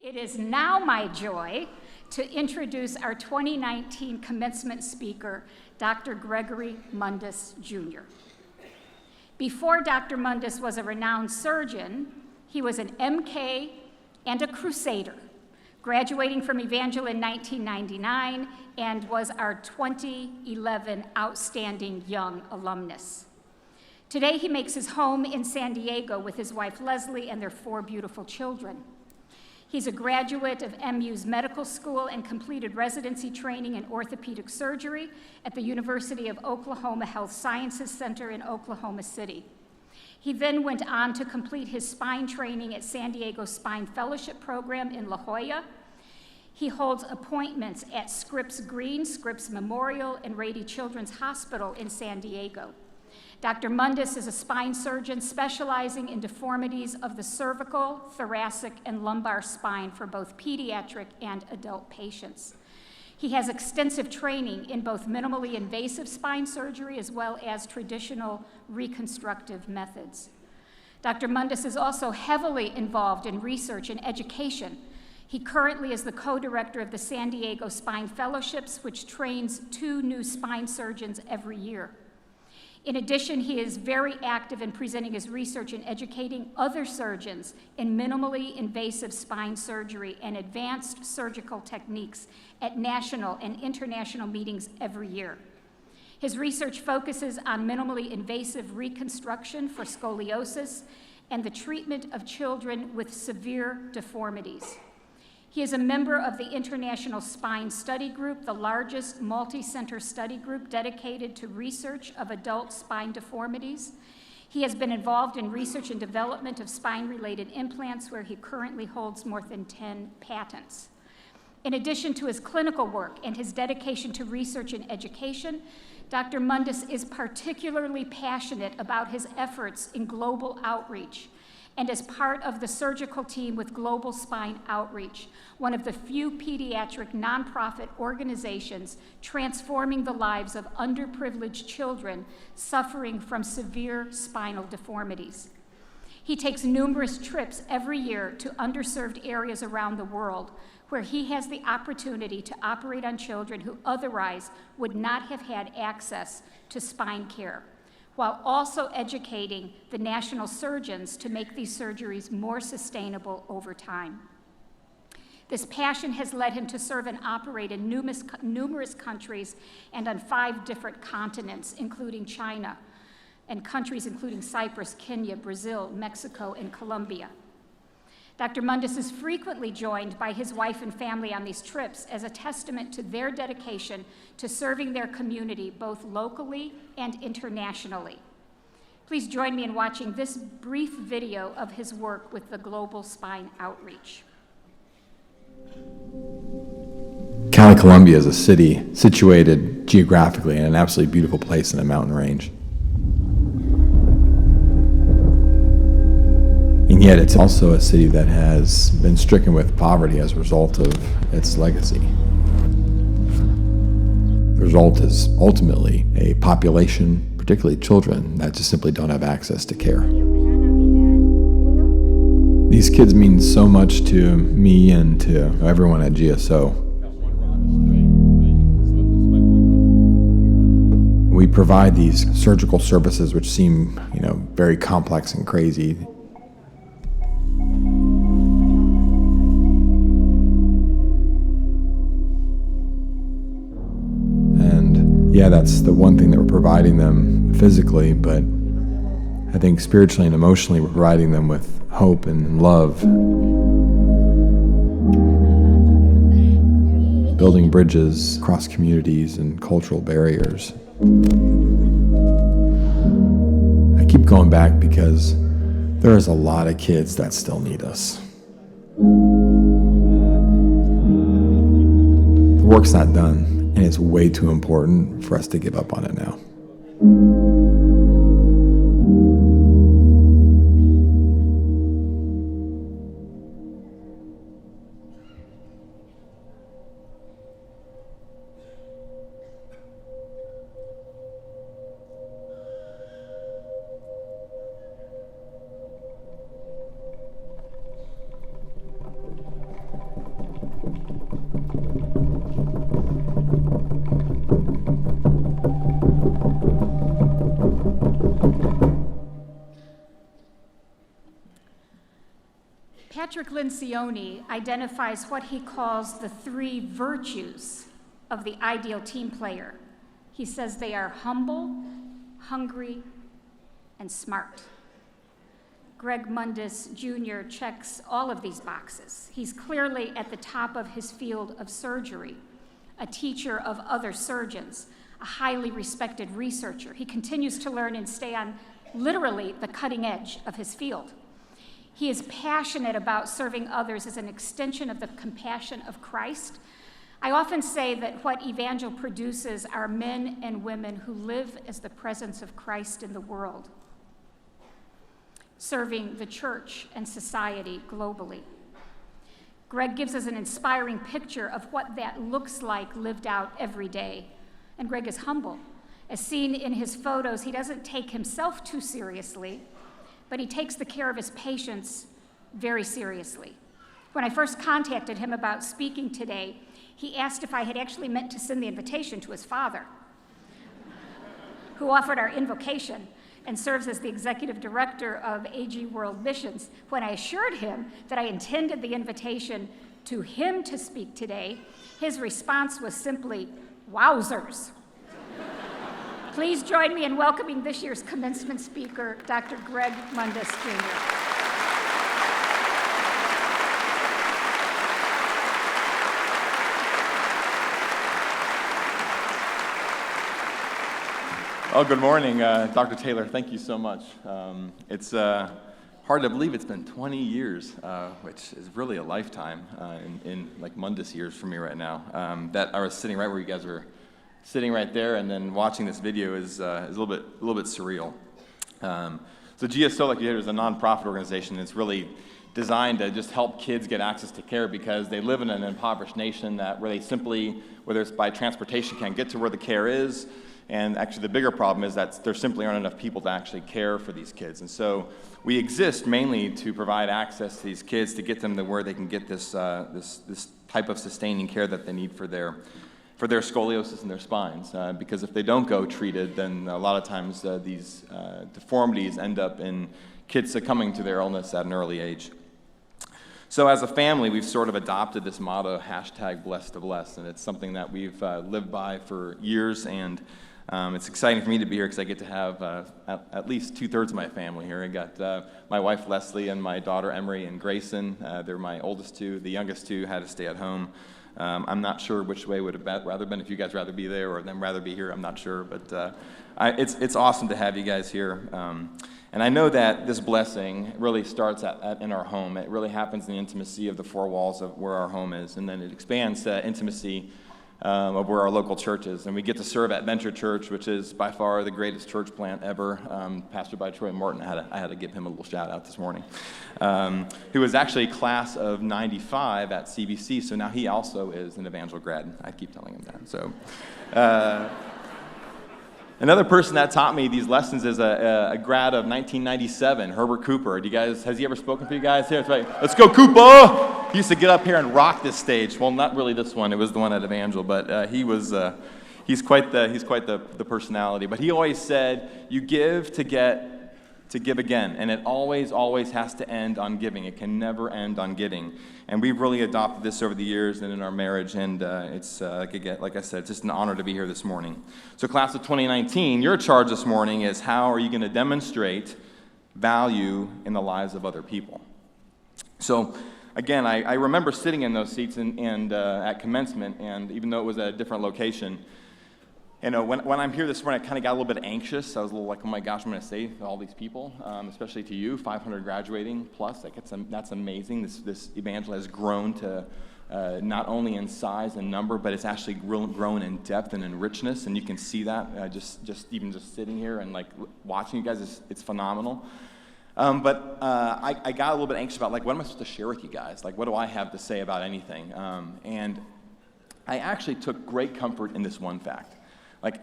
It is now my joy to introduce our 2019 commencement speaker, Dr. Gregory Mundis, Jr. Before Dr. Mundis was a renowned surgeon, he was an MK and a crusader, graduating from Evangel in 1999 and was our 2011 Outstanding Young Alumnus. Today, he makes his home in San Diego with his wife, Leslie, and their 4 beautiful children. He's a graduate of MU's medical school and completed residency training in orthopedic surgery at the University of Oklahoma Health Sciences Center in Oklahoma City. He then went on to complete his spine training at San Diego Spine Fellowship Program in La Jolla. He holds appointments at Scripps Green, Scripps Memorial, and Rady Children's Hospital in San Diego. Dr. Mundis is a spine surgeon specializing in deformities of the cervical, thoracic, and lumbar spine for both pediatric and adult patients. He has extensive training in both minimally invasive spine surgery as well as traditional reconstructive methods. Dr. Mundis is also heavily involved in research and education. He currently is the co-director of the San Diego Spine Fellowships, which trains 2 new spine surgeons every year. In addition, he is very active in presenting his research and educating other surgeons in minimally invasive spine surgery and advanced surgical techniques at national and international meetings every year. His research focuses on minimally invasive reconstruction for scoliosis and the treatment of children with severe deformities. He is a member of the International Spine Study Group, the largest multi-center study group dedicated to research of adult spine deformities. He has been involved in research and development of spine-related implants, where he currently holds more than 10 patents. In addition to his clinical work and his dedication to research and education, Dr. Mundis is particularly passionate about his efforts in global outreach, and as part of the surgical team with Global Spine Outreach, one of the few pediatric nonprofit organizations transforming the lives of underprivileged children suffering from severe spinal deformities. He takes numerous trips every year to underserved areas around the world where he has the opportunity to operate on children who otherwise would not have had access to spine care, while also educating the national surgeons to make these surgeries more sustainable over time. This passion has led him to serve and operate in numerous countries and on 5 different continents, including China, and countries including Cyprus, Kenya, Brazil, Mexico, and Colombia. Dr. Mundis is frequently joined by his wife and family on these trips as a testament to their dedication to serving their community both locally and internationally. Please join me in watching this brief video of his work with the Global Spine Outreach. Cali, Colombia is a city situated geographically in an absolutely beautiful place in a mountain range. And yet it's also a city that has been stricken with poverty as a result of its legacy. The result is ultimately a population, particularly children, that just simply don't have access to care. These kids mean so much to me and to everyone at GSO. We provide these surgical services which seem, very complex and crazy. Yeah, that's the one thing that we're providing them physically, but I think spiritually and emotionally we're providing them with hope and love. Building bridges across communities and cultural barriers. I keep going back because there is a lot of kids that still need us. The work's not done. And it's way too important for us to give up on it now. Patrick Lencioni identifies what he calls the 3 virtues of the ideal team player. He says they are humble, hungry, and smart. Greg Mundis Jr. checks all of these boxes. He's clearly at the top of his field of surgery, a teacher of other surgeons, a highly respected researcher. He continues to learn and stay on literally the cutting edge of his field. He is passionate about serving others as an extension of the compassion of Christ. I often say that what Evangel produces are men and women who live as the presence of Christ in the world, serving the church and society globally. Greg gives us an inspiring picture of what that looks like lived out every day. And Greg is humble. As seen in his photos, he doesn't take himself too seriously, but he takes the care of his patients very seriously. When I first contacted him about speaking today, he asked if I had actually meant to send the invitation to his father, who offered our invocation and serves as the executive director of AG World Missions. When I assured him that I intended the invitation to him to speak today, his response was simply, "Wowzers." Please join me in welcoming this year's commencement speaker, Dr. Greg Mundis, Jr. Oh, good morning, Dr. Taylor. Thank you so much. It's hard to believe it's been 20 years, which is really a lifetime in like Mundis years for me right now. That I was sitting right where you guys were sitting right there, and then watching this video is a little bit surreal. So GSO, like you heard, is a nonprofit organization. It's really designed to just help kids get access to care because they live in an impoverished nation where they simply, whether it's by transportation, can't get to where the care is. And actually the bigger problem is that there simply aren't enough people to actually care for these kids. And so we exist mainly to provide access to these kids to get them to where they can get this type of sustaining care that they need for their scoliosis in their spines. Because if they don't go treated, then a lot of times these deformities end up in kids succumbing to their illness at an early age. So as a family, we've sort of adopted this motto, #blessed to bless, and it's something that we've lived by for years, and it's exciting for me to be here because I get to have at least 2/3 of my family here. I got my wife Leslie and my daughter Emery and Grayson. They're my oldest two. The youngest two had to stay at home. I'm not sure which way would have rather been, if you guys rather be there or them rather be here. I'm not sure, but it's awesome to have you guys here. And I know that this blessing really starts in our home. It really happens in the intimacy of the 4 walls of where our home is, and then it expands to intimacy of where our local church is. And we get to serve at Venture Church, which is by far the greatest church plant ever, pastored by Troy Morton. I had to give him a little shout out this morning, who was actually class of 95 at CBC, so now he also is an Evangel grad. I keep telling him that. So. Another person that taught me these lessons is a grad of 1997, Herbert Cooper. Has he ever spoken for you guys here? It's like, let's go, Cooper! He used to get up here and rock this stage. Well, not really this one. It was the one at Evangel, but he's quite the personality. But he always said, you give to get to give again, and it always has to end on giving. It can never end on getting. And we've really adopted this over the years and in our marriage, and it's, like I said, it's just an honor to be here this morning. So class of 2019, your charge this morning is how are you going to demonstrate value in the lives of other people? So again, I remember sitting in those seats and at commencement, and even though it was at a different location, you know, when I'm here this morning, I kind of got a little bit anxious. I was a little like, oh my gosh, I'm going to say to all these people, especially to you, 500 graduating plus. Like that's amazing. This Evangel has grown to not only in size and number, but it's actually grown in depth and in richness. And you can see that just sitting here and like watching you guys. It's phenomenal. But I got a little bit anxious about like, what am I supposed to share with you guys? Like, what do I have to say about anything? And I actually took great comfort in this one fact. Like,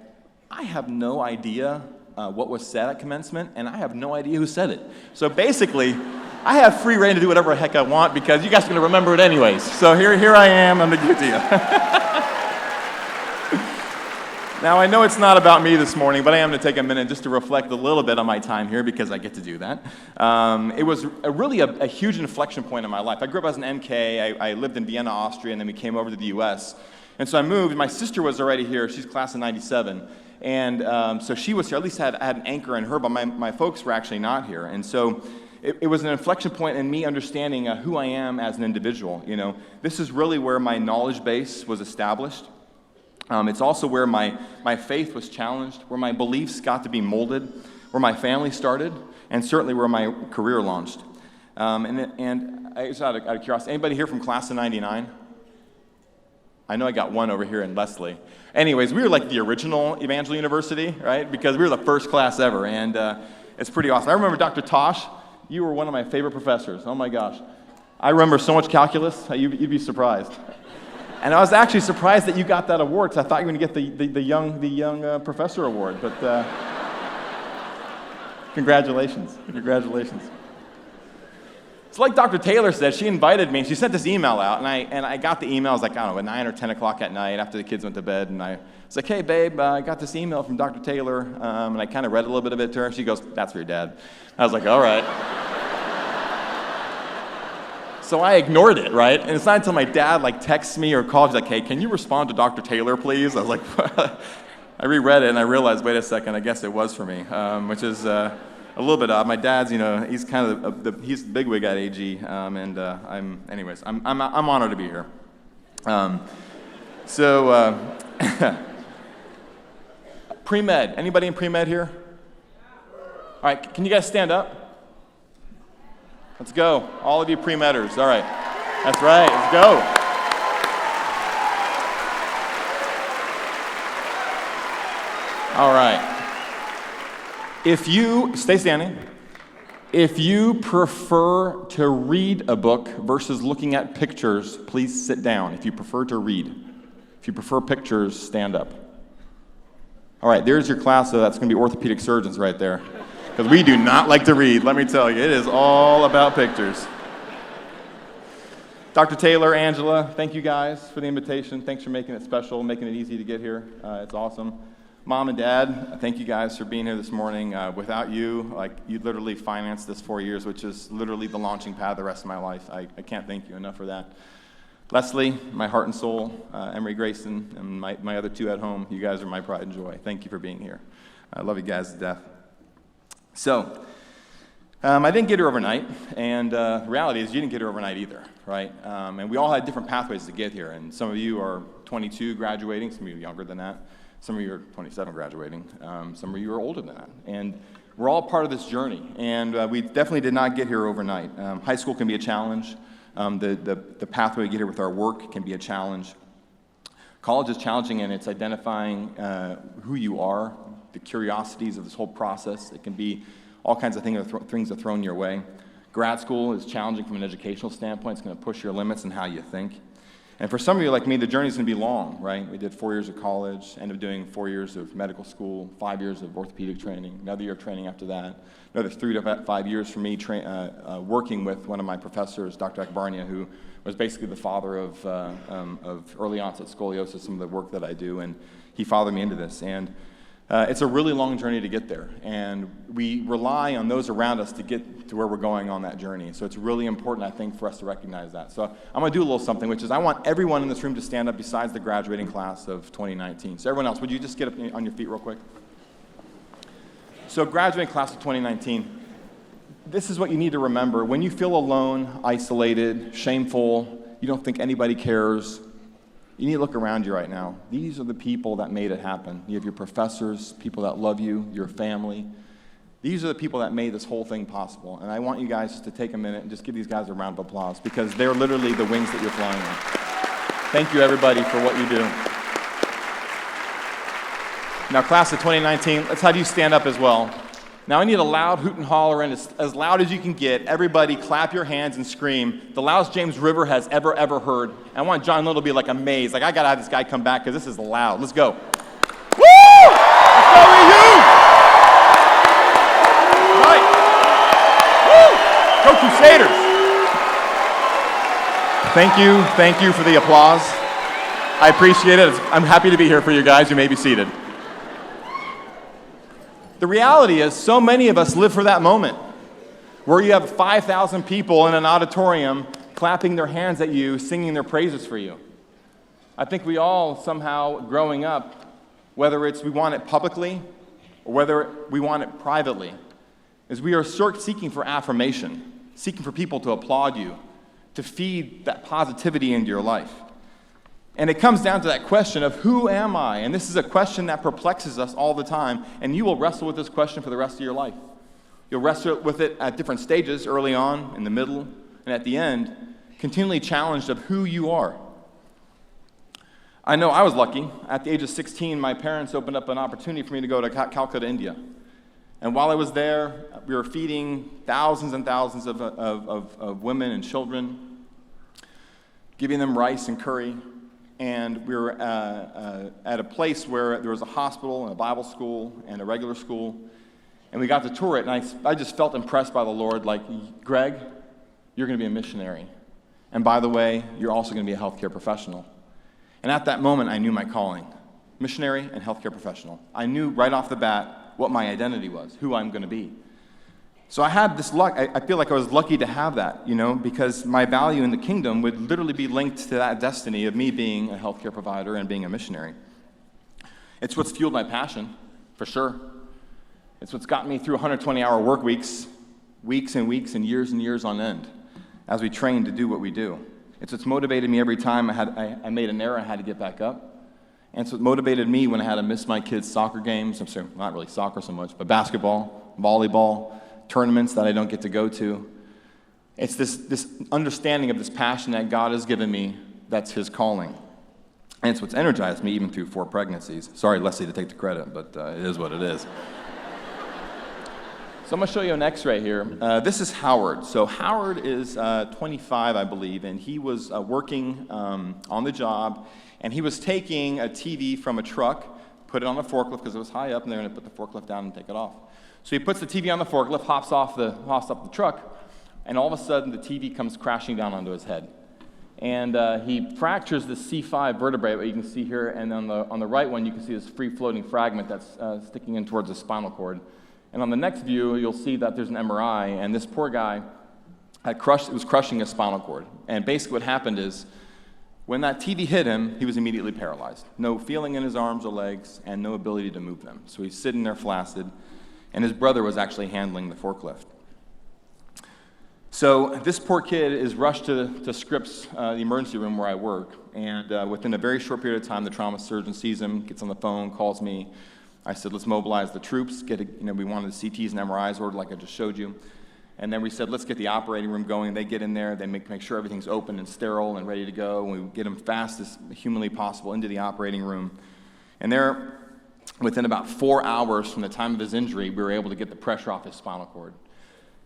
I have no idea what was said at commencement, and I have no idea who said it. So basically, I have free reign to do whatever the heck I want because you guys are going to remember it anyways. So here I am. I'm going to give it to you. Now, I know it's not about me this morning, but I am going to take a minute just to reflect a little bit on my time here because I get to do that. It was really a huge inflection point in my life. I grew up as an NK. I lived in Vienna, Austria, and then we came over to the U.S. And so I moved. My sister was already here. She's class of 97. And so she was here. At least I had an anchor in her, but my folks were actually not here. And so it was an inflection point in me understanding who I am as an individual. You know, this is really where my knowledge base was established. It's also where my faith was challenged, where my beliefs got to be molded, where my family started, and certainly where my career launched. And I just out of curiosity, anybody here from class of 99? I know I got one over here in Leslie. Anyways, we were like the original Evangel University, right? Because we were the first class ever, and it's pretty awesome. I remember Dr. Tosh, you were one of my favorite professors. Oh my gosh. I remember so much calculus, you'd be surprised. And I was actually surprised that you got that award, because I thought you were going to get the young professor award. But congratulations. So like Dr. Taylor said, she invited me. She sent this email out, and I got the email. It was like, I don't know, at 9 or 10 o'clock at night after the kids went to bed. And I was like, hey, babe, I got this email from Dr. Taylor. And I kind of read a little bit of it to her. She goes, that's for your dad. I was like, all right. So I ignored it, right? And it's not until my dad texts me or calls, he's like, hey, can you respond to Dr. Taylor, please? I was like, I reread it and I realized, wait a second, I guess it was for me, which is a little bit odd. My dad's, he's kind of he's the bigwig at AG, and I'm honored to be here. Pre-med, anybody in pre-med here? All right, can you guys stand up? Let's go. All of you pre-medders. All right. That's right. Let's go. All right. Stay standing. If you prefer to read a book versus looking at pictures, please sit down. If you prefer to read. If you prefer pictures, stand up. All right. There's your class. So that's going to be orthopedic surgeons right there. Because we do not like to read, let me tell you. It is all about pictures. Dr. Taylor, Angela, thank you guys for the invitation. Thanks for making it special, making it easy to get here. It's awesome. Mom and Dad, thank you guys for being here this morning. Without you, you literally financed this 4 years, which is literally the launching pad of the rest of my life. I can't thank you enough for that. Leslie, my heart and soul, Emery Grayson, and my other two at home, you guys are my pride and joy. Thank you for being here. I love you guys to death. So, I didn't get here overnight, and the reality is you didn't get here overnight either, right? And we all had different pathways to get here, and some of you are 22 graduating, some of you are younger than that, some of you are 27 graduating, some of you are older than that, and we're all part of this journey, and we definitely did not get here overnight. High school can be a challenge. The pathway we get here with our work can be a challenge. College is challenging, and it's identifying who you are, the curiosities of this whole process. It can be all kinds of things are thrown your way. Grad school is challenging from an educational standpoint. It's going to push your limits in how you think. And for some of you like me, the journey is going to be long, right? We did 4 years of college, ended up doing 4 years of medical school, 5 years of orthopedic training, another year of training after that, another 3 to 5 years for me working with one of my professors, Dr. Akbarnia, who was basically the father of early onset scoliosis, some of the work that I do, and he fathered me into this. And it's a really long journey to get there, and we rely on those around us to get to where we're going on that journey. So it's really important, I think, for us to recognize that. So I'm going to do a little something, which is I want everyone in this room to stand up besides the graduating class of 2019. So everyone else, would you just get up on your feet real quick? So graduating class of 2019, this is what you need to remember. When you feel alone, isolated, shameful, you don't think anybody cares, you need to look around you right now. These are the people that made it happen. You have your professors, people that love you, your family. These are the people that made this whole thing possible. And I want you guys to take a minute and just give these guys a round of applause because they're literally the wings that you're flying on. Thank you, everybody, for what you do. Now, class of 2019, let's have you stand up as well. Now, I need a loud hoot and holler, and as loud as you can get. Everybody clap your hands and scream. The loudest James River has ever heard. And I want John Little to be amazed. I got to have this guy come back because this is loud. Let's go. Woo! Let's go, EU! All right. Woo! Go Crusaders. Thank you for the applause. I appreciate it. I'm happy to be here for you guys. You may be seated. The reality is so many of us live for that moment where you have 5,000 people in an auditorium clapping their hands at you, singing their praises for you. I think we all somehow growing up, whether it's we want it publicly or whether we want it privately, is we are seeking for affirmation, seeking for people to applaud you, to feed that positivity into your life. And it comes down to that question of who am I? And this is a question that perplexes us all the time, and you will wrestle with this question for the rest of your life. You'll wrestle with it at different stages, early on, in the middle, and at the end, continually challenged of who you are. I know I was lucky. At the age of 16, my parents opened up an opportunity for me to go to Calcutta, India. And while I was there, we were feeding thousands and thousands of women and children, giving them rice and curry. And we were at a place where there was a hospital and a Bible school and a regular school. And we got to tour it, and I just felt impressed by the Lord, like, Greg, you're going to be a missionary. And by the way, you're also going to be a healthcare professional. And at that moment, I knew my calling, missionary and healthcare professional. I knew right off the bat what my identity was, who I'm going to be. So I had this luck. I feel like I was lucky to have that, because my value in the kingdom would literally be linked to that destiny of me being a healthcare provider and being a missionary. It's what's fueled my passion, for sure. It's what's gotten me through 120-hour work weeks and weeks and years on end, as we train to do what we do. It's what's motivated me every time I made an error, I had to get back up. And it's what motivated me when I had to miss my kids' soccer games. I'm sorry, not really soccer so much, but basketball, volleyball, tournaments that I don't get to go to. It's this understanding of this passion that God has given me that's his calling. And it's what's energized me even through 4 pregnancies. Sorry, Leslie, to take the credit, but it is what it is. So I'm going to show you an x-ray here. This is Howard. So Howard is 25, I believe, and he was working on the job, and he was taking a TV from a truck, put it on a forklift because it was high up, and they're going to put the forklift down and take it off. So he puts the TV on the forklift, hops up the truck, and all of a sudden the TV comes crashing down onto his head. And he fractures the C5 vertebrae, what you can see here, and on the right one you can see this free-floating fragment that's sticking in towards the spinal cord. And on the next view, you'll see that there's an MRI, and this poor guy was crushing his spinal cord. And basically what happened is, when that TV hit him, he was immediately paralyzed. No feeling in his arms or legs, and no ability to move them. So he's sitting there flaccid, and his brother was actually handling the forklift. So this poor kid is rushed to Scripps, the emergency room where I work, and within a very short period of time, the trauma surgeon sees him, gets on the phone, calls me. I said, let's mobilize the troops, we wanted the CTs and MRIs ordered like I just showed you. And then we said, let's get the operating room going. They get in there, they make sure everything's open and sterile and ready to go, and we get them fast as humanly possible into the operating room. And there, within about 4 hours from the time of his injury, we were able to get the pressure off his spinal cord.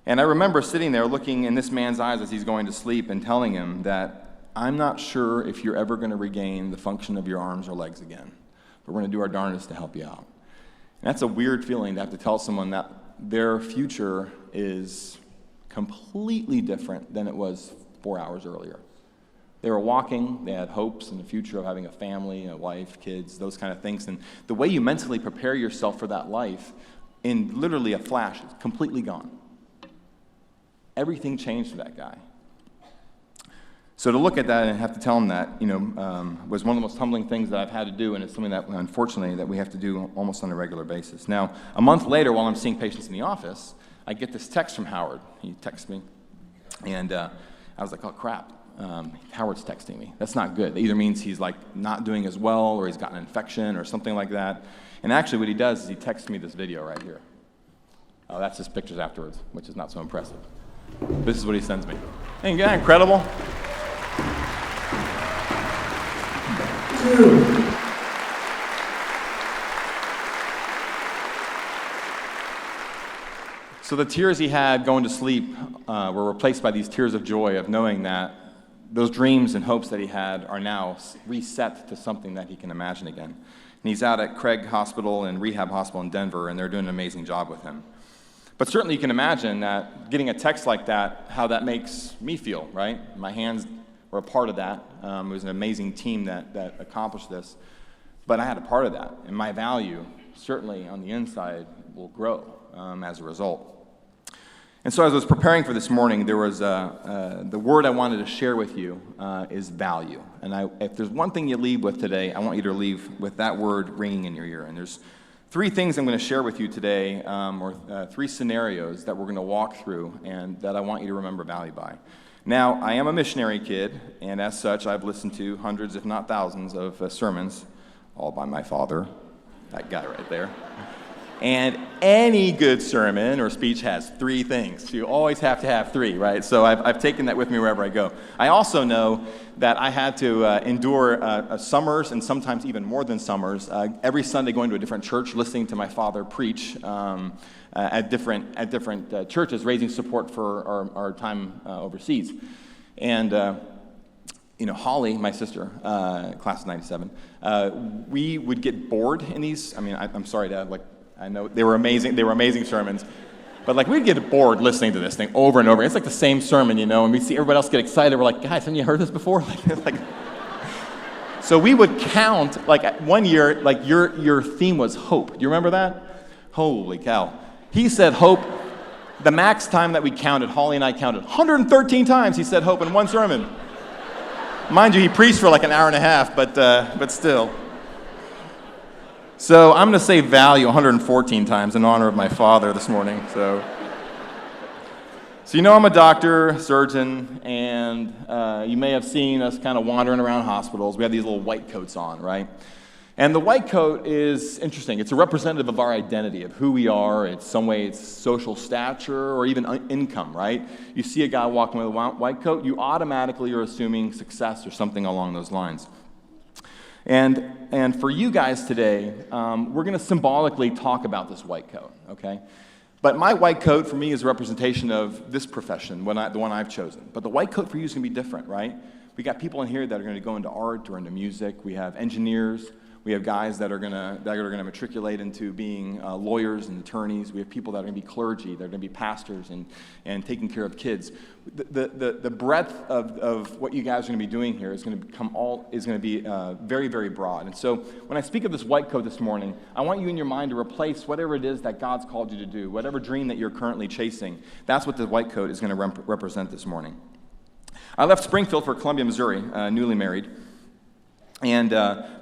And I remember sitting there looking in this man's eyes as he's going to sleep and telling him that I'm not sure if you're ever going to regain the function of your arms or legs again, but we're going to do our darndest to help you out. And that's a weird feeling to have to tell someone that their future is completely different than it was 4 hours earlier. They were walking, they had hopes in the future of having a family, a wife, kids, those kind of things. And the way you mentally prepare yourself for that life, in literally a flash, is completely gone. Everything changed for that guy. So to look at that and have to tell him that, was one of the most humbling things that I've had to do, and it's something that, unfortunately, that we have to do almost on a regular basis. Now, a month later, while I'm seeing patients in the office, I get this text from Howard. He texts me, and I was like, oh, crap. Howard's texting me. That's not good. That either means he's like not doing as well, or he's got an infection or something like that. And actually what he does is he texts me this video right here. Oh, that's his pictures afterwards, which is not so impressive. This is what he sends me. Ain't that incredible? So the tears he had going to sleep were replaced by these tears of joy of knowing that those dreams and hopes that he had are now reset to something that he can imagine again. And he's out at Craig Hospital and Rehab Hospital in Denver, and they're doing an amazing job with him. But certainly you can imagine that getting a text like that, how that makes me feel, right? My hands were a part of that. It was an amazing team that accomplished this. But I had a part of that, and my value certainly on the inside will grow as a result. And so as I was preparing for this morning, there was the word I wanted to share with you is value. And if there's one thing you leave with today, I want you to leave with that word ringing in your ear. And there's three things I'm going to share with you today, or three scenarios that we're going to walk through and that I want you to remember value by. Now, I am a missionary kid, and as such, I've listened to hundreds, if not thousands, of sermons, all by my father, that guy right there. And any good sermon or speech has three things. You always have to have three, right? So I've taken that with me wherever I go. I also know that I had to endure summers, and sometimes even more than summers, every Sunday going to a different church, listening to my father preach at different churches, raising support for our time overseas. And Holly, my sister, class of 97, we would get bored in these. I mean, I'm sorry, Dad, I know they were amazing sermons, but we'd get bored listening to this thing over and over. It's like the same sermon, and we see everybody else get excited. We're like, guys, haven't you heard this before? So we would count, one year, your theme was hope. Do you remember that? Holy cow. He said hope. The max time that we counted, Holly and I counted 113 times he said hope in one sermon. Mind you, he preached for an hour and a half, but still. So I'm going to say value 114 times in honor of my father this morning. So I'm a doctor, surgeon, and you may have seen us kind of wandering around hospitals. We have these little white coats on, right? And the white coat is interesting. It's a representative of our identity, of who we are. It's some way it's social stature or even income, right? You see a guy walking with a white coat, you automatically are assuming success or something along those lines. And for you guys today, we're going to symbolically talk about this white coat, okay? But my white coat for me is a representation of this profession, the one I've chosen. But the white coat for you is going to be different, right? We got people in here that are going to go into art or into music. We have engineers. We have guys that are going to matriculate into being lawyers and attorneys. We have people that are going to be clergy. They're going to be pastors and taking care of kids. The breadth of what you guys are going to be doing here is going to be very, very broad. And so when I speak of this white coat this morning, I want you in your mind to replace whatever it is that God's called you to do, whatever dream that you're currently chasing. That's what the white coat is going to represent this morning. I left Springfield for Columbia, Missouri, newly married. And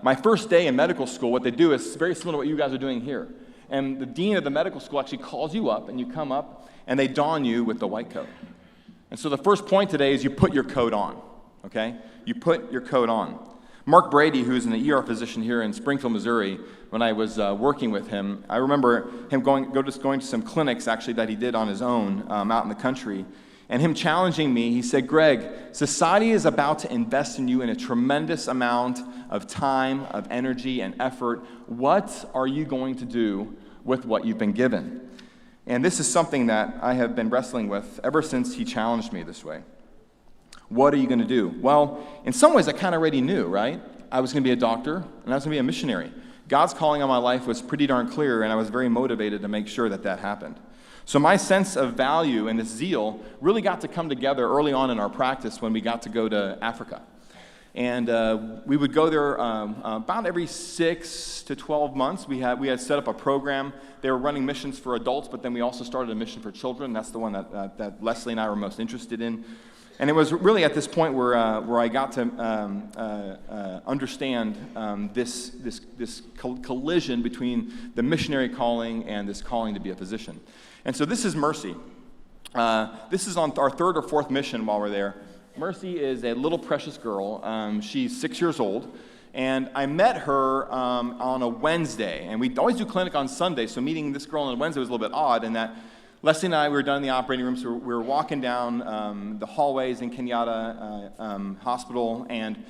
my first day in medical school, what they do is very similar to what you guys are doing here. And the dean of the medical school actually calls you up, and you come up, and they don you with the white coat. And so the first point today is you put your coat on, okay? You put your coat on. Mark Brady, who's an ER physician here in Springfield, Missouri, when I was working with him, I remember him going to some clinics, actually, that he did on his own out in the country. And him challenging me, he said, Greg, society is about to invest in you in a tremendous amount of time, of energy, and effort. What are you going to do with what you've been given? And this is something that I have been wrestling with ever since he challenged me this way. What are you going to do? Well, in some ways, I kind of already knew, right? I was going to be a doctor, and I was going to be a missionary. God's calling on my life was pretty darn clear, and I was very motivated to make sure that happened. So my sense of value and this zeal really got to come together early on in our practice when we got to go to Africa. And we would go there about every 6 to 12 months. We had set up a program. They were running missions for adults, but then we also started a mission for children. That's the one that Leslie and I were most interested in. And it was really at this point where I got to understand this collision between the missionary calling and this calling to be a physician. And so this is Mercy. This is on our third or fourth mission while we're there. Mercy is a little precious girl. She's 6 years old. And I met her on a Wednesday. And we always do clinic on Sunday, so meeting this girl on a Wednesday was a little bit odd in that Leslie and I, we were done in the operating room, so we were walking down the hallways in Kenyatta Hospital, and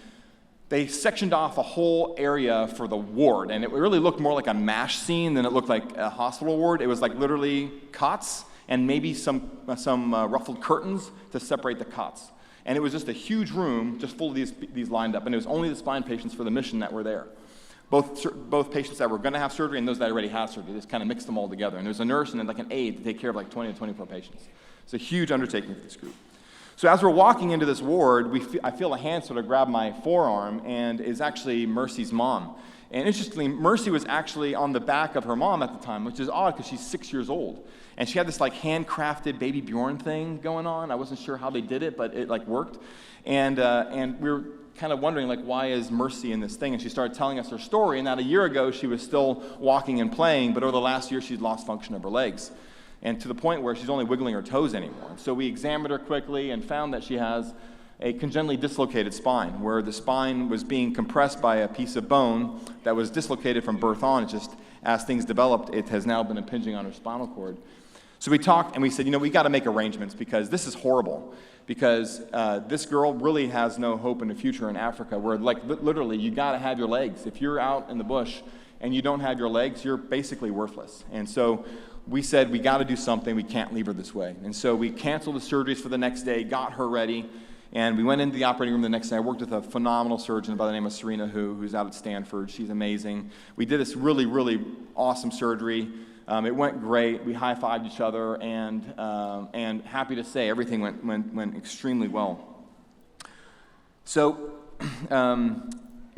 they sectioned off a whole area for the ward, and it really looked more like a MASH scene than it looked like a hospital ward. It was like literally cots and maybe some ruffled curtains to separate the cots. And it was just a huge room just full of these lined up, and it was only the spine patients for the mission that were there. Both patients that were going to have surgery and those that already had surgery. They just kind of mixed them all together. And there was a nurse and then an aide to take care of 20 to 24 patients. It's a huge undertaking for this group. So as we're walking into this ward, I feel a hand sort of grab my forearm, and is actually Mercy's mom. And interestingly, Mercy was actually on the back of her mom at the time, which is odd because she's 6 years old. And she had this like handcrafted Baby Bjorn thing going on. I wasn't sure how they did it, but it like worked. And we were kind of wondering like, why is Mercy in this thing? And she started telling us her story. And that a year ago, she was still walking and playing, but over the last year, she'd lost function of her legs. And to the point where she's only wiggling her toes anymore. So we examined her quickly and found that she has a congenitally dislocated spine, where the spine was being compressed by a piece of bone that was dislocated from birth on. It just, as things developed, it has now been impinging on her spinal cord. So we talked and we said, we got to make arrangements because this is horrible. Because this girl really has no hope in the future in Africa, where like literally you got to have your legs. If you're out in the bush and you don't have your legs, you're basically worthless. And so we said, we got to do something. We can't leave her this way. And so we canceled the surgeries for the next day, got her ready. And we went into the operating room the next day. I worked with a phenomenal surgeon by the name of Serena who's out at Stanford. She's amazing. We did this really, really awesome surgery. It went great. We high-fived each other, and happy to say everything went extremely well. So,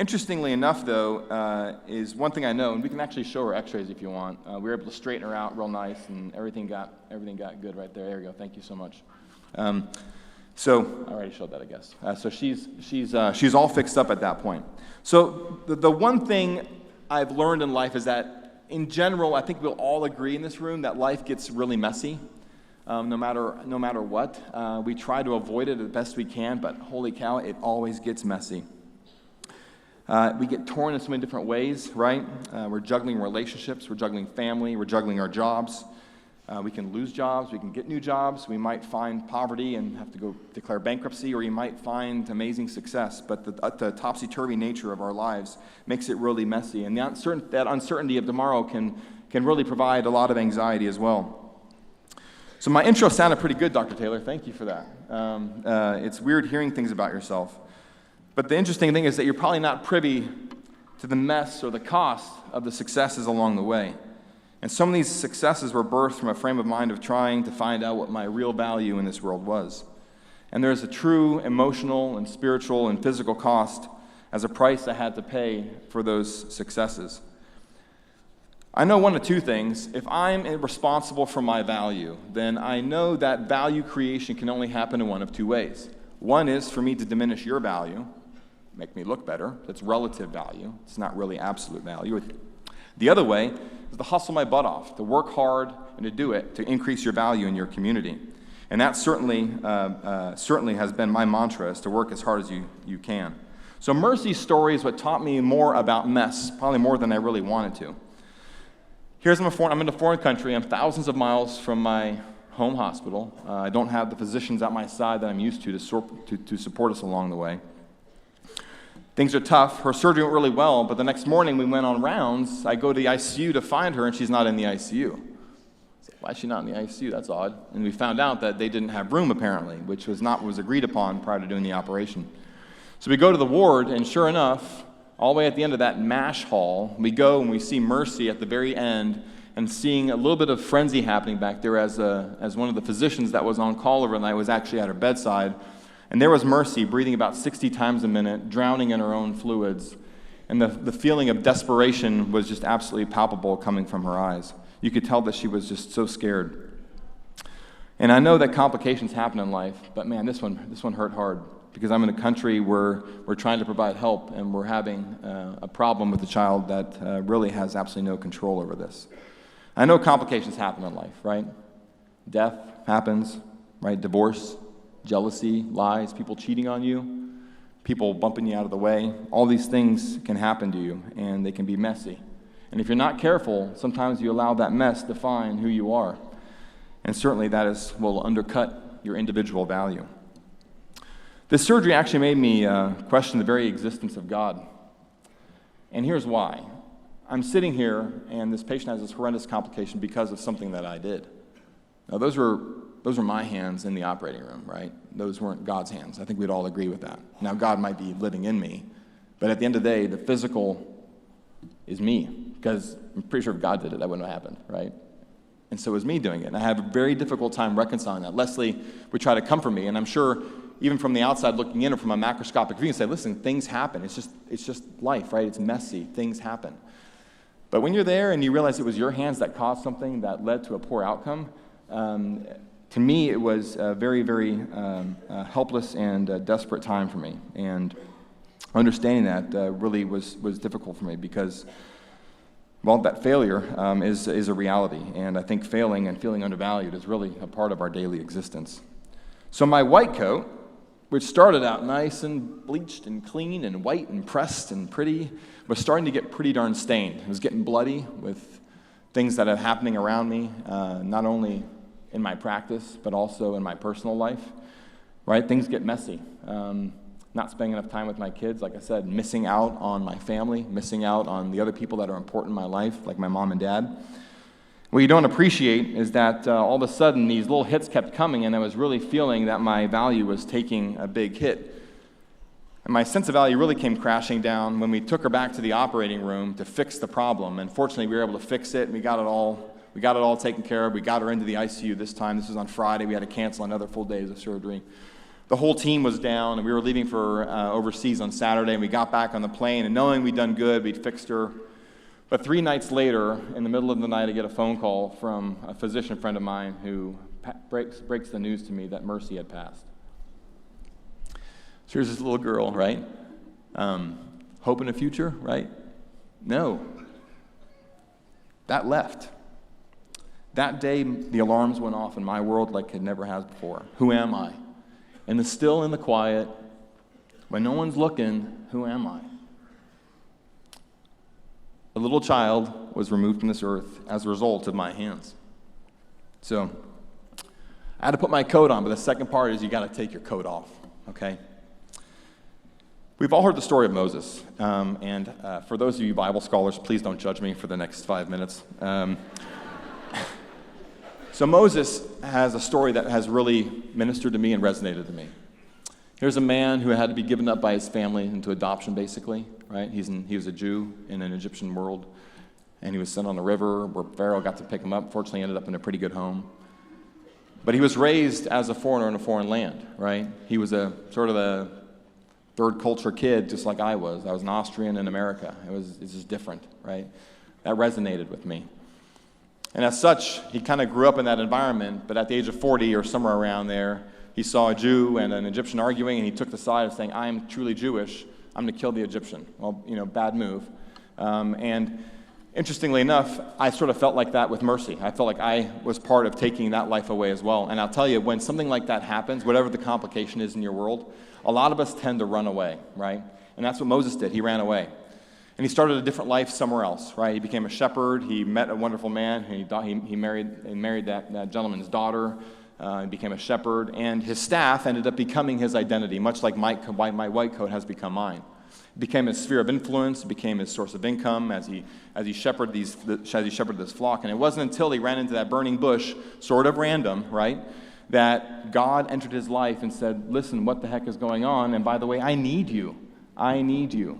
interestingly enough, though, is one thing I know, and we can actually show her X-rays if you want. We were able to straighten her out real nice, and everything got good right there. There we go. Thank you so much. So I already showed that, I guess. So she's all fixed up at that point. So the one thing I've learned in life is that, in general, I think we'll all agree in this room that life gets really messy, no matter what. We try to avoid it as best we can, but holy cow, it always gets messy. We get torn in so many different ways, right? We're juggling relationships, we're juggling family, we're juggling our jobs. We can lose jobs, we can get new jobs, we might find poverty and have to go declare bankruptcy, or you might find amazing success, but the topsy-turvy nature of our lives makes it really messy, and that uncertainty of tomorrow can really provide a lot of anxiety as well. So my intro sounded pretty good, Dr. Taylor, thank you for that. It's weird hearing things about yourself, but the interesting thing is that you're probably not privy to the mess or the cost of the successes along the way. And some of these successes were birthed from a frame of mind of trying to find out what my real value in this world was. And there's a true emotional and spiritual and physical cost as a price I had to pay for those successes. I know one of two things. If I'm responsible for my value, then I know that value creation can only happen in one of two ways. One is for me to diminish your value, make me look better. That's relative value. It's not really absolute value. The other way is to hustle my butt off, to work hard and to do it, to increase your value in your community. And that certainly has been my mantra, is to work as hard as you can. So Mercy's story is what taught me more about mess, probably more than I really wanted to. I'm in a foreign country. I'm thousands of miles from my home hospital. I don't have the physicians at my side that I'm used to support us along the way. Things are tough. Her surgery went really well, but the next morning we went on rounds. I go to the ICU to find her, and she's not in the ICU. I said, why is she not in the ICU? That's odd. And we found out that they didn't have room, apparently, which was not what was agreed upon prior to doing the operation. So we go to the ward, and sure enough, all the way at the end of that MASH hall, we go and we see Mercy at the very end, and seeing a little bit of frenzy happening back there as one of the physicians that was on call overnight was actually at her bedside. And there was Mercy breathing about 60 times a minute, drowning in her own fluids. And the feeling of desperation was just absolutely palpable coming from her eyes. You could tell that she was just so scared. And I know that complications happen in life, but man, this one hurt hard, because I'm in a country where we're trying to provide help, and we're having a problem with a child that really has absolutely no control over this. I know complications happen in life, right? Death happens, right? Divorce, jealousy, lies, people cheating on you, people bumping you out of the way. All these things can happen to you, and they can be messy. And if you're not careful, sometimes you allow that mess define who you are. And certainly that will undercut your individual value. This surgery actually made me question the very existence of God. And here's why. I'm sitting here, and this patient has this horrendous complication because of something that I did. Now, those were my hands in the operating room, right? Those weren't God's hands. I think we'd all agree with that. Now, God might be living in me, but at the end of the day, the physical is me, because I'm pretty sure if God did it, that wouldn't have happened, right? And so it was me doing it, and I have a very difficult time reconciling that. Leslie would try to comfort me, and I'm sure even from the outside looking in or from a macroscopic view, and say, listen, things happen. It's just life, right? It's messy. Things happen. But when you're there and you realize it was your hands that caused something that led to a poor outcome, to me it was a very, very helpless and desperate time for me. And understanding that really was difficult for me because, well, that failure is a reality. And I think failing and feeling undervalued is really a part of our daily existence. So my white coat, which started out nice and bleached and clean and white and pressed and pretty, was starting to get pretty darn stained. It was getting bloody with things that are happening around me, not only in my practice, but also in my personal life, right? Things get messy. Not spending enough time with my kids, like I said, missing out on my family, missing out on the other people that are important in my life, like my mom and dad. What you don't appreciate is that all of a sudden these little hits kept coming, and I was really feeling that my value was taking a big hit. And my sense of value really came crashing down when we took her back to the operating room to fix the problem. And fortunately, we were able to fix it, and we got it all taken care of. We got her into the ICU this time. This was on Friday. We had to cancel another full day of surgery. The whole team was down, and we were leaving for overseas on Saturday, and we got back on the plane, and knowing we'd done good, we'd fixed her. But 3 nights later, in the middle of the night, I get a phone call from a physician friend of mine who breaks the news to me that Mercy had passed. So here's this little girl, right? Hope in the future, right? No. That left. That day, the alarms went off in my world like it never has before. Who am I? In the still and the quiet, when no one's looking, who am I? A little child was removed from this earth as a result of my hands. So I had to put my coat on, but the second part is you got to take your coat off, okay? We've all heard the story of Moses, and for those of you Bible scholars, please don't judge me for the next 5 minutes. So Moses has a story that has really ministered to me and resonated to me. Here's a man who had to be given up by his family into adoption, basically, right? He was a Jew in an Egyptian world, and he was sent on the river where Pharaoh got to pick him up. Fortunately, he ended up in a pretty good home. But he was raised as a foreigner in a foreign land, right? He was a sort of a third culture kid, just like I was. I was an Austrian in America. It's just different, right? That resonated with me. And as such, he kind of grew up in that environment, but at the age of 40 or somewhere around there, he saw a Jew and an Egyptian arguing, and he took the side of saying, I am truly Jewish, I'm going to kill the Egyptian. Well, bad move. And interestingly enough, I sort of felt like that with Mercy. I felt like I was part of taking that life away as well. And I'll tell you, when something like that happens, whatever the complication is in your world, a lot of us tend to run away, right? And that's what Moses did. He ran away. And he started a different life somewhere else, right? He became a shepherd. He met a wonderful man. He married that gentleman's daughter. He became a shepherd. And his staff ended up becoming his identity, much like my white coat has become mine. It became his sphere of influence. It became his source of income as he shepherded this flock. And it wasn't until he ran into that burning bush, sort of random, right, that God entered his life and said, listen, what the heck is going on? And by the way, I need you. I need you.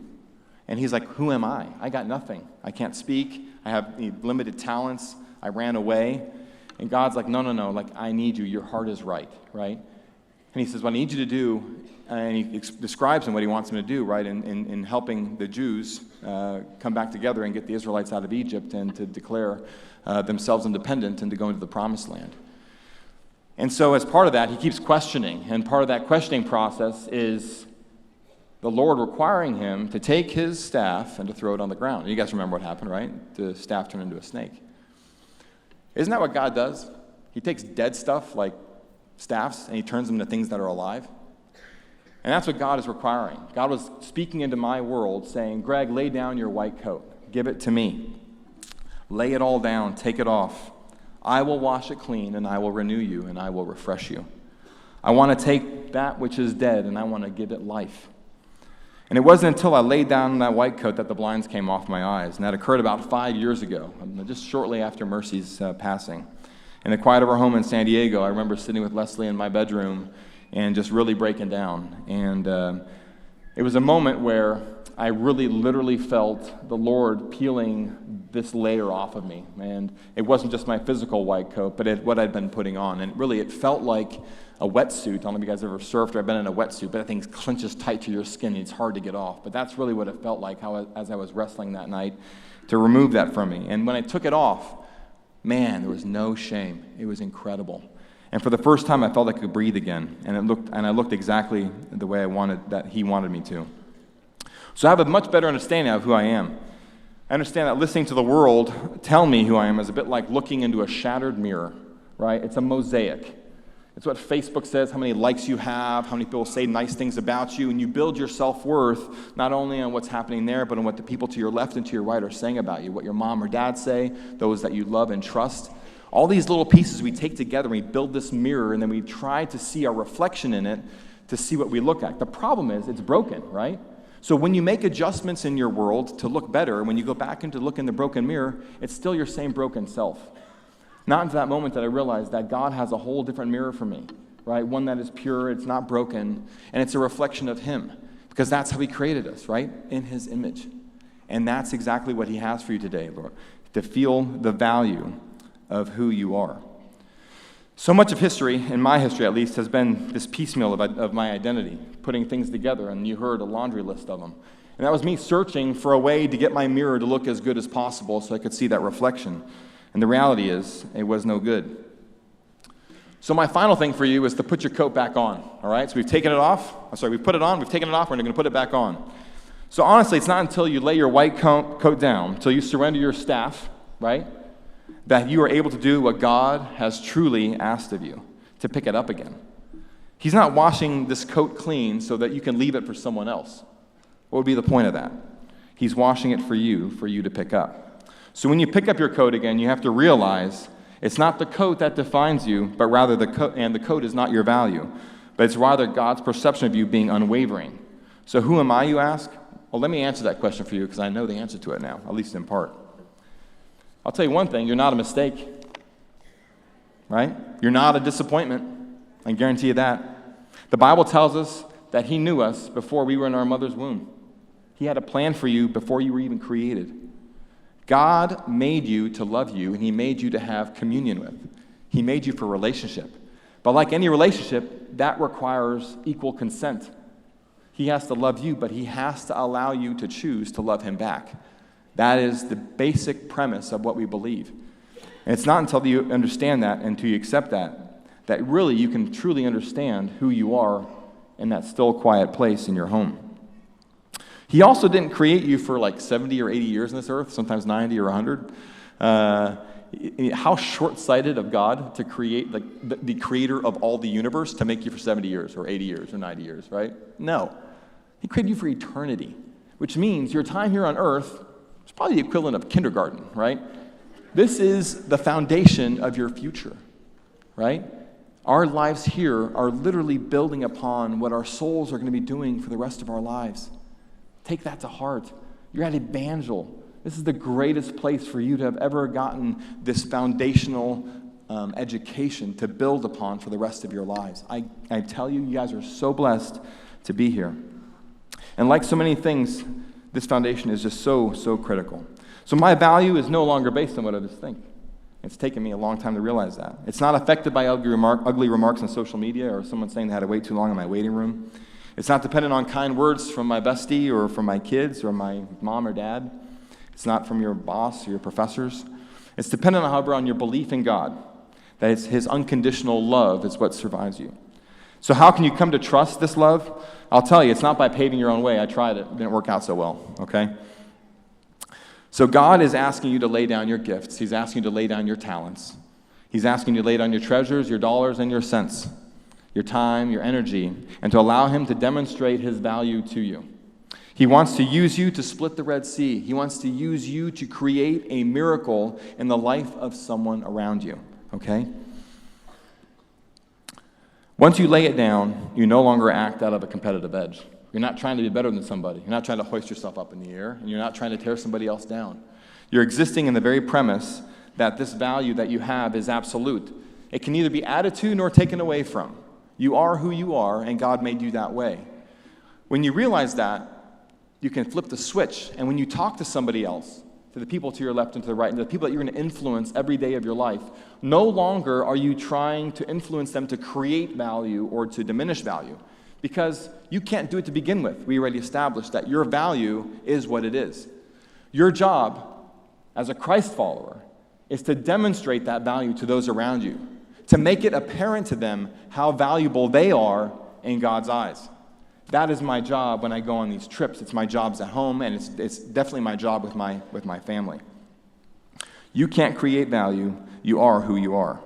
And he's like, who am I? I got nothing. I can't speak. I have limited talents. I ran away. And God's like, no, like, I need you. Your heart is right? And he says, what I need you to do, and he describes him what he wants him to do, right, in helping the Jews come back together and get the Israelites out of Egypt and to declare themselves independent and to go into the Promised Land. And so as part of that, he keeps questioning. And part of that questioning process is the Lord requiring him to take his staff and to throw it on the ground. You guys remember what happened, right? The staff turned into a snake. Isn't that what God does? He takes dead stuff like staffs and he turns them into things that are alive. And that's what God is requiring. God was speaking into my world saying, Greg, lay down your white coat. Give it to me. Lay it all down. Take it off. I will wash it clean and I will renew you and I will refresh you. I want to take that which is dead and I want to give it life. And it wasn't until I laid down that white coat that the blinds came off my eyes. And that occurred about 5 years ago, just shortly after Mercy's passing. In the quiet of our home in San Diego, I remember sitting with Leslie in my bedroom and just really breaking down. And it was a moment where I really literally felt the Lord peeling this layer off of me. And it wasn't just my physical white coat, but what I'd been putting on. And really, it felt like a wetsuit. I don't know if you guys ever surfed or I've been in a wetsuit, but that thing clenches tight to your skin and it's hard to get off. But that's really what it felt like as I was wrestling that night to remove that from me. And when I took it off, man, there was no shame. It was incredible. And for the first time, I felt I could breathe again. And I looked exactly the way that he wanted me to. So I have a much better understanding of who I am. I understand that listening to the world tell me who I am is a bit like looking into a shattered mirror, right? It's a mosaic. It's what Facebook says, how many likes you have, how many people say nice things about you, and you build your self-worth not only on what's happening there, but on what the people to your left and to your right are saying about you, what your mom or dad say, those that you love and trust. All these little pieces we take together, and we build this mirror, and then we try to see our reflection in it to see what we look at. The problem is it's broken, right? So when you make adjustments in your world to look better, when you go back into look in the broken mirror, it's still your same broken self. Not until that moment that I realized that God has a whole different mirror for me, right? One that is pure, it's not broken, and it's a reflection of Him, because that's how He created us, right? In His image. And that's exactly what He has for you today, Lord, to feel the value of who you are. So much of history, in my history at least, has been this piecemeal of my identity, putting things together, and you heard a laundry list of them. And that was me searching for a way to get my mirror to look as good as possible so I could see that reflection. And the reality is, it was no good. So my final thing for you is to put your coat back on, all right? So we've taken it off. We've put it on, we've taken it off, we're going to put it back on. So honestly, it's not until you lay your white coat down, until you surrender your staff, right, that you are able to do what God has truly asked of you, to pick it up again. He's not washing this coat clean so that you can leave it for someone else. What would be the point of that? He's washing it for you to pick up. So when you pick up your coat again, you have to realize it's not the coat that defines you, but rather the coat is not your value, but it's rather God's perception of you being unwavering. So who am I, you ask? Well, let me answer that question for you because I know the answer to it now, at least in part. I'll tell you one thing, you're not a mistake, right? You're not a disappointment. I can guarantee you that. The Bible tells us that He knew us before we were in our mother's womb. He had a plan for you before you were even created. God made you to love you, and He made you to have communion with. He made you for relationship. But like any relationship, that requires equal consent. He has to love you, but He has to allow you to choose to love Him back. That is the basic premise of what we believe. And it's not until you understand that and until you accept that really you can truly understand who you are in that still, quiet place in your home. He also didn't create you for like 70 or 80 years on this earth, sometimes 90 or 100. How short-sighted of God to create the creator of all the universe to make you for 70 years or 80 years or 90 years, right? No. He created you for eternity, which means your time here on earth is probably the equivalent of kindergarten, right? This is the foundation of your future, right? Our lives here are literally building upon what our souls are going to be doing for the rest of our lives. Take that to heart. You're at Evangel. This is the greatest place for you to have ever gotten this foundational education to build upon for the rest of your lives. I tell you, you guys are so blessed to be here. And like so many things, this foundation is just so, so critical. So my value is no longer based on what others think. It's taken me a long time to realize that. It's not affected by ugly remarks on social media or someone saying they had to wait too long in my waiting room. It's not dependent on kind words from my bestie or from my kids or my mom or dad. It's not from your boss or your professors. It's dependent, however, on your belief in God, that it's His unconditional love is what survives you. So how can you come to trust this love? I'll tell you, it's not by paving your own way. I tried it. It didn't work out so well, okay? So God is asking you to lay down your gifts. He's asking you to lay down your talents. He's asking you to lay down your treasures, your dollars, and your cents, your time, your energy, and to allow Him to demonstrate His value to you. He wants to use you to split the Red Sea. He wants to use you to create a miracle in the life of someone around you, okay? Once you lay it down, you no longer act out of a competitive edge. You're not trying to be better than somebody. You're not trying to hoist yourself up in the air, and you're not trying to tear somebody else down. You're existing in the very premise that this value that you have is absolute. It can neither be added to nor taken away from. You are who you are, and God made you that way. When you realize that, you can flip the switch, and when you talk to somebody else, to the people to your left and to the right, and to the people that you're going to influence every day of your life, no longer are you trying to influence them to create value or to diminish value, because you can't do it to begin with. We already established that your value is what it is. Your job as a Christ follower is to demonstrate that value to those around you, to make it apparent to them how valuable they are in God's eyes. That is my job when I go on these trips. It's my jobs at home, and it's definitely my job with my family. You can't create value. You are who you are.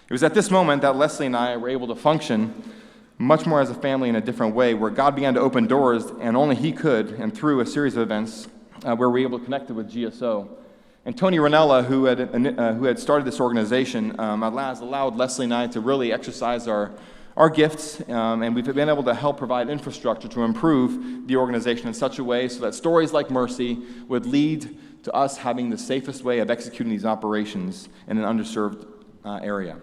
It was at this moment that Leslie and I were able to function much more as a family in a different way, where God began to open doors, and only He could, and through a series of events where we were able to connect with GSO. And Tony Ranella, who had started this organization, has allowed Leslie and I to really exercise our gifts, and we've been able to help provide infrastructure to improve the organization in such a way so that stories like Mercy would lead to us having the safest way of executing these operations in an underserved area.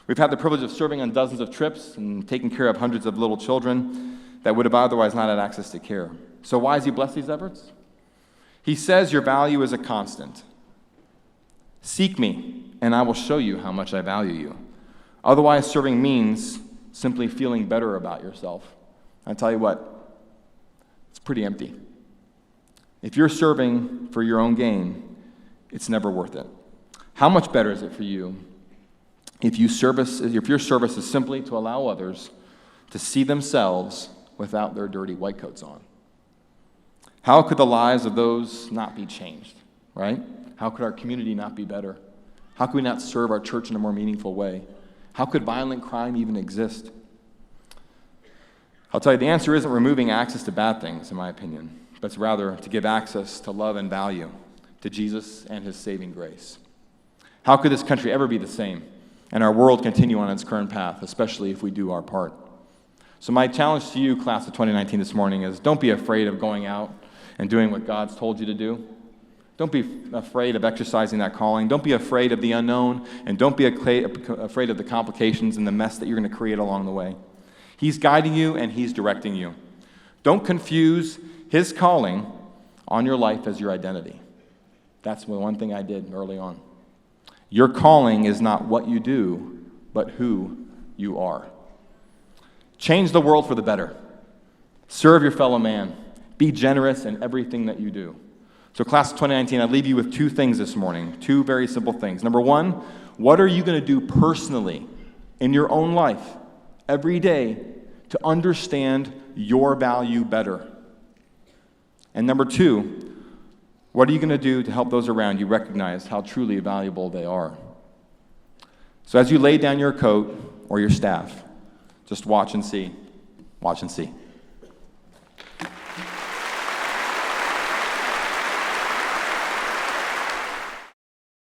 We've had the privilege of serving on dozens of trips and taking care of hundreds of little children that would have otherwise not had access to care. So why has He blessed these efforts? He says your value is a constant. Seek me, and I will show you how much I value you. Otherwise, serving means simply feeling better about yourself. I tell you what, it's pretty empty. If you're serving for your own gain, it's never worth it. How much better is it for you if your service is simply to allow others to see themselves without their dirty white coats on? How could the lives of those not be changed, right? How could our community not be better? How could we not serve our church in a more meaningful way? How could violent crime even exist? I'll tell you, the answer isn't removing access to bad things, in my opinion, but it's rather to give access to love and value, to Jesus and His saving grace. How could this country ever be the same and our world continue on its current path, especially if we do our part? So my challenge to you, class of 2019 this morning, is don't be afraid of going out and doing what God's told you to do. Don't be afraid of exercising that calling. Don't be afraid of the unknown, and don't be afraid of the complications and the mess that you're going to create along the way. He's guiding you, and He's directing you. Don't confuse His calling on your life as your identity. That's the one thing I did early on. Your calling is not what you do, but who you are. Change the world for the better. Serve your fellow man. Be generous in everything that you do. So class of 2019, I leave you with two things this morning, two very simple things. Number one, what are you going to do personally in your own life every day to understand your value better? And number two, what are you going to do to help those around you recognize how truly valuable they are? So as you lay down your coat or your staff, just watch and see. Watch and see.